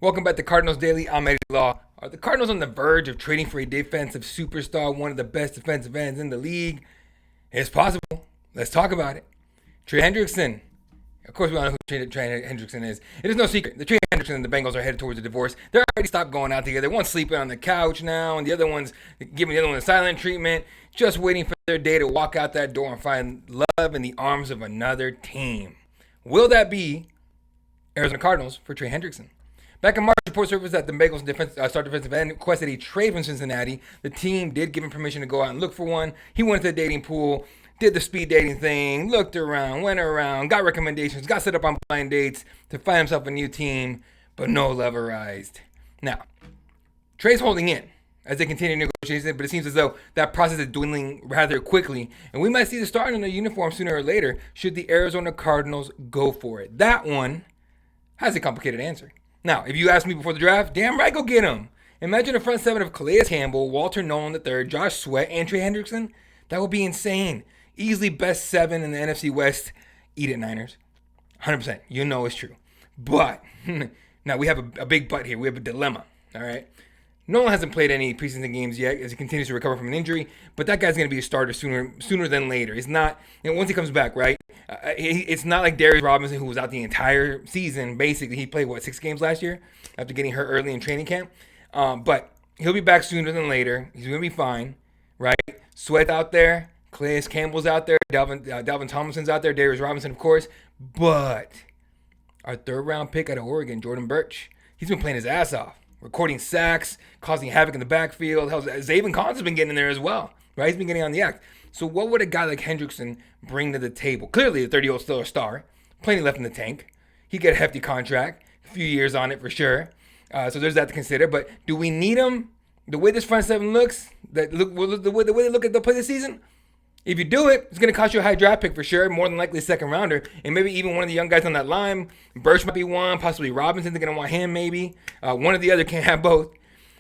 Welcome back to Cardinals Daily. I'm Eddie Law. Are the Cardinals on the verge of trading for a defensive superstar, one of the best defensive ends in the league? It's possible. Let's talk about it. Trey Hendrickson. Of course, we all know who Trey Hendrickson is. It is no secret. The Trey Hendrickson and the Bengals are headed towards a divorce. They're already stopped going out together. One's sleeping on the couch now, and the other one's giving the other one a silent treatment, just waiting for their day to walk out that door and find love in the arms of another team. Will that be Arizona Cardinals for Trey Hendrickson? Back in March, report surfaced that the Bengals star defensive end requested a trade from Cincinnati. The team did give him permission to go out and look for one. He went to the dating pool, did the speed dating thing, looked around, went around, got recommendations, got set up on blind dates to find himself a new team, but no love arised. Now, Trey's holding in as they continue negotiations, but it seems as though that process is dwindling rather quickly, and we might see the start in a uniform sooner or later should the Arizona Cardinals go for it. That one has a complicated answer. Now, if you asked me before the draft, damn right, go get him. Imagine a front seven of Calais Campbell, Walter Nolan III, Josh Sweat, and Trey Hendrickson. That would be insane. Easily best seven in the NFC West. Eat it, Niners. 100%. You know it's true. But, now we have a big but here. We have a dilemma, all right? Nolan hasn't played any preseason games yet as he continues to recover from an injury, but that guy's going to be a starter sooner than later. It's not, once he comes back, right? It's not like Darius Robinson, who was out the entire season. Basically, he played, 6 games last year after getting hurt early in training camp. But he'll be back sooner than later. He's going to be fine, right? Sweat out there. Calais Campbell's out there. Dalvin Tomlinson's out there. Darius Robinson, of course. But our third-round pick out of Oregon, Jordan Burch, he's been playing his ass off, recording sacks, causing havoc in the backfield. Hell, Zaven Collins has been getting in there as well, right? He's been getting on the act. So what would a guy like Hendrickson bring to the table? Clearly, the 30-year-old still a star. Plenty left in the tank. He get a hefty contract, a few years on it for sure. So there's that to consider. But do we need him? The way this front seven looks, the way they look at the play this season, if you do it, it's going to cost you a high draft pick for sure, more than likely a second rounder, and maybe even one of the young guys on that line. Burch might be one, possibly Robinson. They're going to want him maybe. One or the other can't have both.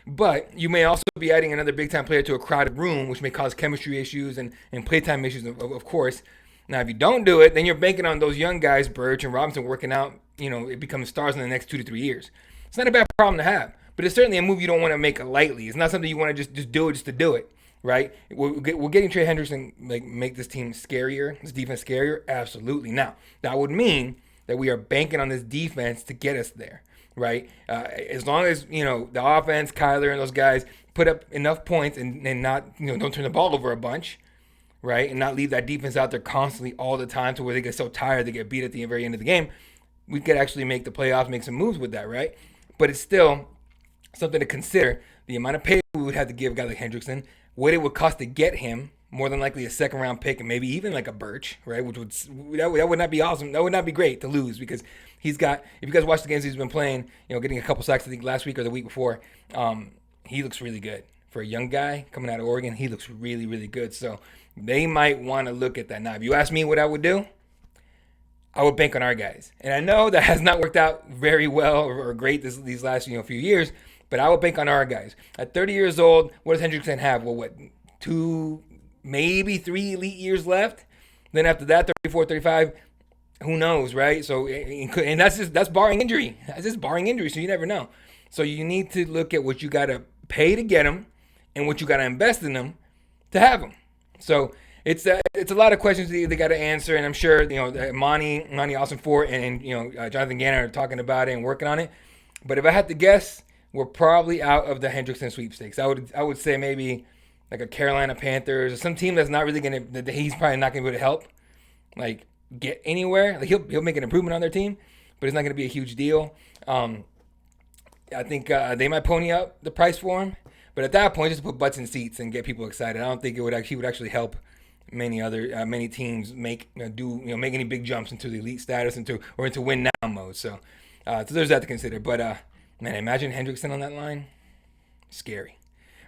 But you may also be adding another big-time player to a crowded room, which may cause chemistry issues and playtime issues, of course. Now, if you don't do it, then you're banking on those young guys, Burch and Robinson, working out, it becomes stars in the next 2 to 3 years. It's not a bad problem to have, but it's certainly a move you don't want to make lightly. It's not something you want to just do it just to do it, right? We're getting Trey Hendrickson, make this team scarier, this defense scarier? Absolutely. Now, that would mean that we are banking on this defense to get us there. Right, as long as the offense, Kyler and those guys put up enough points and not don't turn the ball over a bunch, right, and not leave that defense out there constantly all the time to where they get so tired they get beat at the very end of the game, we could actually make the playoffs, make some moves with that, right? But it's still something to consider. The amount of pay we would have to give a guy like Hendrickson, what it would cost to get him. More than likely a second round pick and maybe even like a Burch, right? Which would not be awesome. That would not be great to lose because he's got. If you guys watch the games he's been playing, getting a couple sacks I think last week or the week before, he looks really good for a young guy coming out of Oregon. He looks really really good. So they might want to look at that now. If you ask me what I would do, I would bank on our guys, and I know that has not worked out very well or great these last few years, but I would bank on our guys. At 30 years old, what does Hendrickson have? Well, maybe 3 elite years left. Then after that, 34, 35, who knows, right? So, and that's barring injury. That's just barring injury, so you never know. So you need to look at what you got to pay to get them and what you got to invest in them to have them. So it's a lot of questions they got to answer, and I'm sure Monty Austin-Fort and Jonathan Gannon are talking about it and working on it. But if I had to guess, we're probably out of the Hendrickson sweepstakes. I would say maybe like a Carolina Panthers or some team that's not really that he's probably not gonna be able to help get anywhere. Like he'll make an improvement on their team, but it's not gonna be a huge deal. I think they might pony up the price for him, but at that point, just put butts in seats and get people excited. I don't think he would actually help many teams make any big jumps into the elite status into win now mode. So there's that to consider. But man, imagine Hendrickson on that line, scary.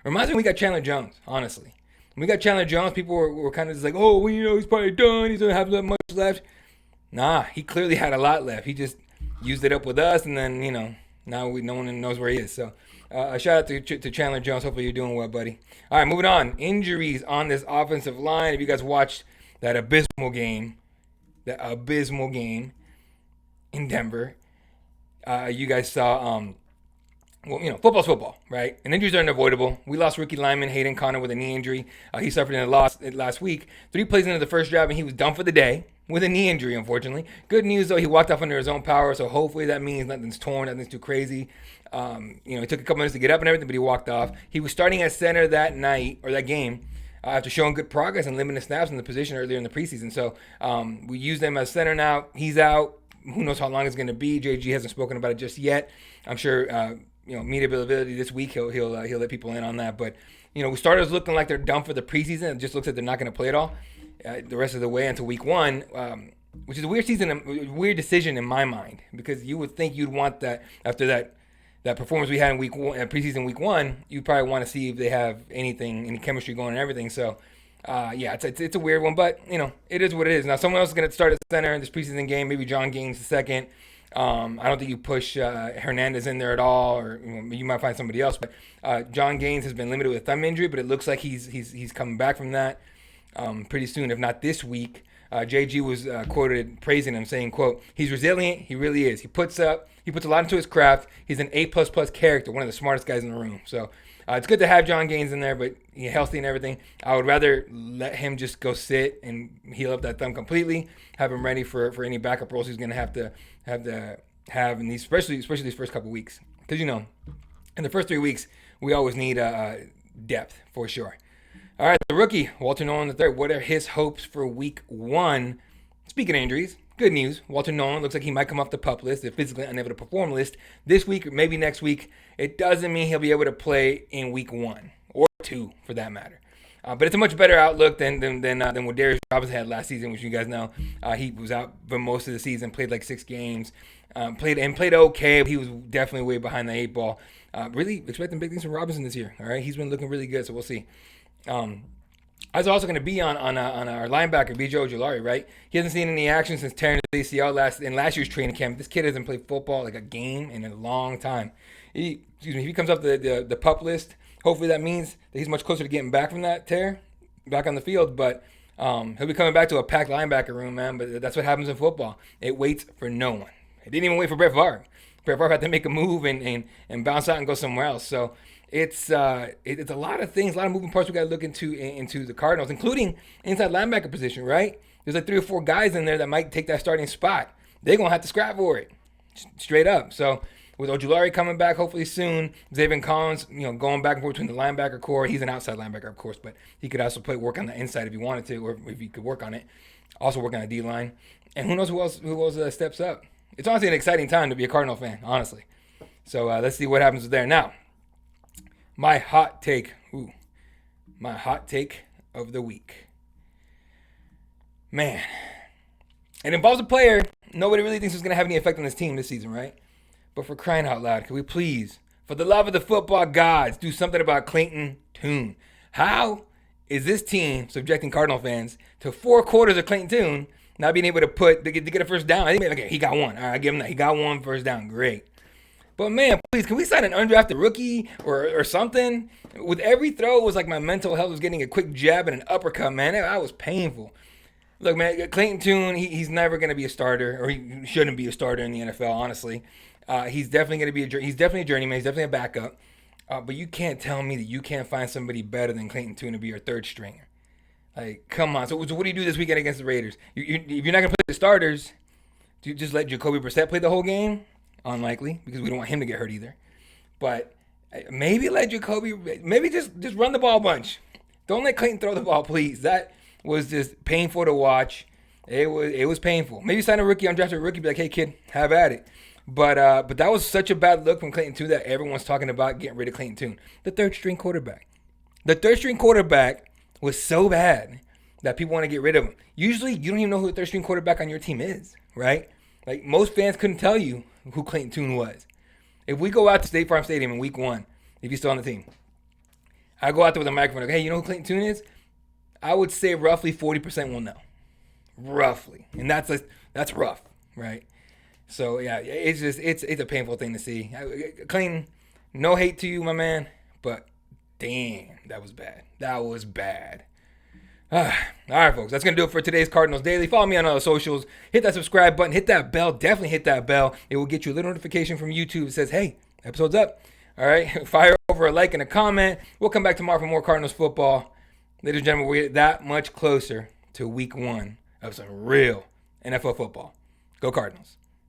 Reminds me when we got Chandler Jones, honestly. When we got Chandler Jones, people were kind of just like, oh, well, he's probably done. He doesn't have that much left. Nah, he clearly had a lot left. He just used it up with us, and then, now no one knows where he is. So a shout out to Chandler Jones. Hopefully you're doing well, buddy. All right, moving on. Injuries on this offensive line. If you guys watched that abysmal game in Denver, you guys saw well, football's football, right? And injuries are unavoidable. We lost rookie lineman Hayden Connor with a knee injury. He suffered in a loss last week. 3 plays into the first drive, and he was done for the day with a knee injury, unfortunately. Good news, though, he walked off under his own power, so hopefully that means nothing's torn, nothing's too crazy. It took a couple minutes to get up and everything, but he walked off. He was starting at center that night, or that game, after showing good progress and limited snaps in the position earlier in the preseason. So we use them as center now. He's out. Who knows how long it's going to be. JG hasn't spoken about it just yet. I'm sure media availability this week, he'll let people in on that. But starters looking like they're done for the preseason. It just looks like they're not going to play at all the rest of the way until week 1, which is a weird decision in my mind, because you would think you'd want that after that performance we had in week 1, preseason week 1. You probably want to see if they have any chemistry going and everything. So it's a weird one, but it is what it is. Now someone else is going to start at center in this preseason game. Maybe John Gaines the second. I don't think you push Hernandez in there at all, or you might find somebody else. But John Gaines has been limited with a thumb injury, but it looks like he's coming back from that pretty soon, if not this week. JG was quoted praising him, saying, quote, "He's resilient. He really is. He puts a lot into his craft. He's an A++ character, one of the smartest guys in the room." So it's good to have John Gaines in there, but he's healthy and everything. I would rather let him just go sit and heal up that thumb completely, have him ready for any backup roles he's going to have in these, especially these first couple weeks. Because, in the first 3 weeks, we always need depth for sure. All right, the rookie, Walter Nolan III. What are his hopes for week 1? Speaking of injuries, good news. Walter Nolan looks like he might come off the PUP list, the physically unable to perform list, this week or maybe next week. It doesn't mean he'll be able to play in week 1 or 2 for that matter. But it's a much better outlook than what Darius Robinson had last season, which you guys know. He was out for most of the season, played like 6 games, played okay. He was definitely way behind the 8 ball. Really expecting big things from Robinson this year. All right, he's been looking really good, so we'll see. I was also going to be on our linebacker, B.J. Ojulari, right? He hasn't seen any action since tearing his ACL in last year's training camp. This kid hasn't played football like a game in a long time. If he comes up the PUP list, hopefully that means that he's much closer to getting back from that tear, back on the field. But he'll be coming back to a packed linebacker room, man. But that's what happens in football. It waits for no one. It didn't even wait for Brett Favre. Brett Favre had to make a move and bounce out and go somewhere else. So it's a lot of things, a lot of moving parts we got to look into the Cardinals, including inside linebacker position, right? There's like 3 or 4 guys in there that might take that starting spot. They're going to have to scrap for it, straight up. So with Ojulari coming back hopefully soon, Zaven Collins, going back and forth between the linebacker core. He's an outside linebacker, of course, but he could also work on the inside if he wanted to, or if he could work on it. Also work on the D-line. And who knows who else steps up. It's honestly an exciting time to be a Cardinal fan, honestly. So let's see what happens there. Now, my hot take of the week. Man, it involves a player nobody really thinks is going to have any effect on this team this season, right? But for crying out loud, can we please, for the love of the football gods, do something about Clayton Ton? How is this team subjecting Cardinal fans to 4 quarters of Clayton Ton not being able to get a first down? I think, okay, he got one. All right, I give him that. He got 1 first down. Great. But man, please, can we sign an undrafted rookie or something? With every throw, it was like my mental health was getting a quick jab and an uppercut, man. That was painful. Look, man, Clayton Ton, he's never going to be a starter, or he shouldn't be a starter in the NFL, honestly. He's definitely going to be he's definitely a journeyman. He's definitely a backup. But you can't tell me that you can't find somebody better than Clayton Ton to be your 3rd stringer. Like, come on. So what do you do this weekend against the Raiders? If you're not going to play the starters, do you just let Jacoby Brissett play the whole game? Unlikely, because we don't want him to get hurt either. But maybe let Jacoby, maybe just run the ball a bunch. Don't let Clayton throw the ball, please. That was just painful to watch. It was painful. Maybe sign a rookie, undrafted rookie, be like, hey, kid, have at it. But that was such a bad look from Clayton Ton that everyone's talking about getting rid of Clayton Ton. The 3rd-string quarterback. The 3rd-string quarterback was so bad that people want to get rid of him. Usually, you don't even know who the 3rd-string quarterback on your team is, right? Like, most fans couldn't tell you who Clayton Ton was. If we go out to State Farm Stadium in week 1, if he's still on the team, I go out there with a microphone, like, hey, you know who Clayton Ton is? I would say roughly 40% will know. Roughly. And that's rough, right? So, yeah, it's a painful thing to see. Clayton, no hate to you, my man, but damn, that was bad. That was bad. All right, folks, that's going to do it for today's Cardinals Daily. Follow me on all the socials. Hit that subscribe button. Hit that bell. Definitely hit that bell. It will get you a little notification from YouTube that says, hey, episode's up. All right, fire over a like and a comment. We'll come back tomorrow for more Cardinals football. Ladies and gentlemen, we're that much closer to week 1 of some real NFL football. Go Cardinals.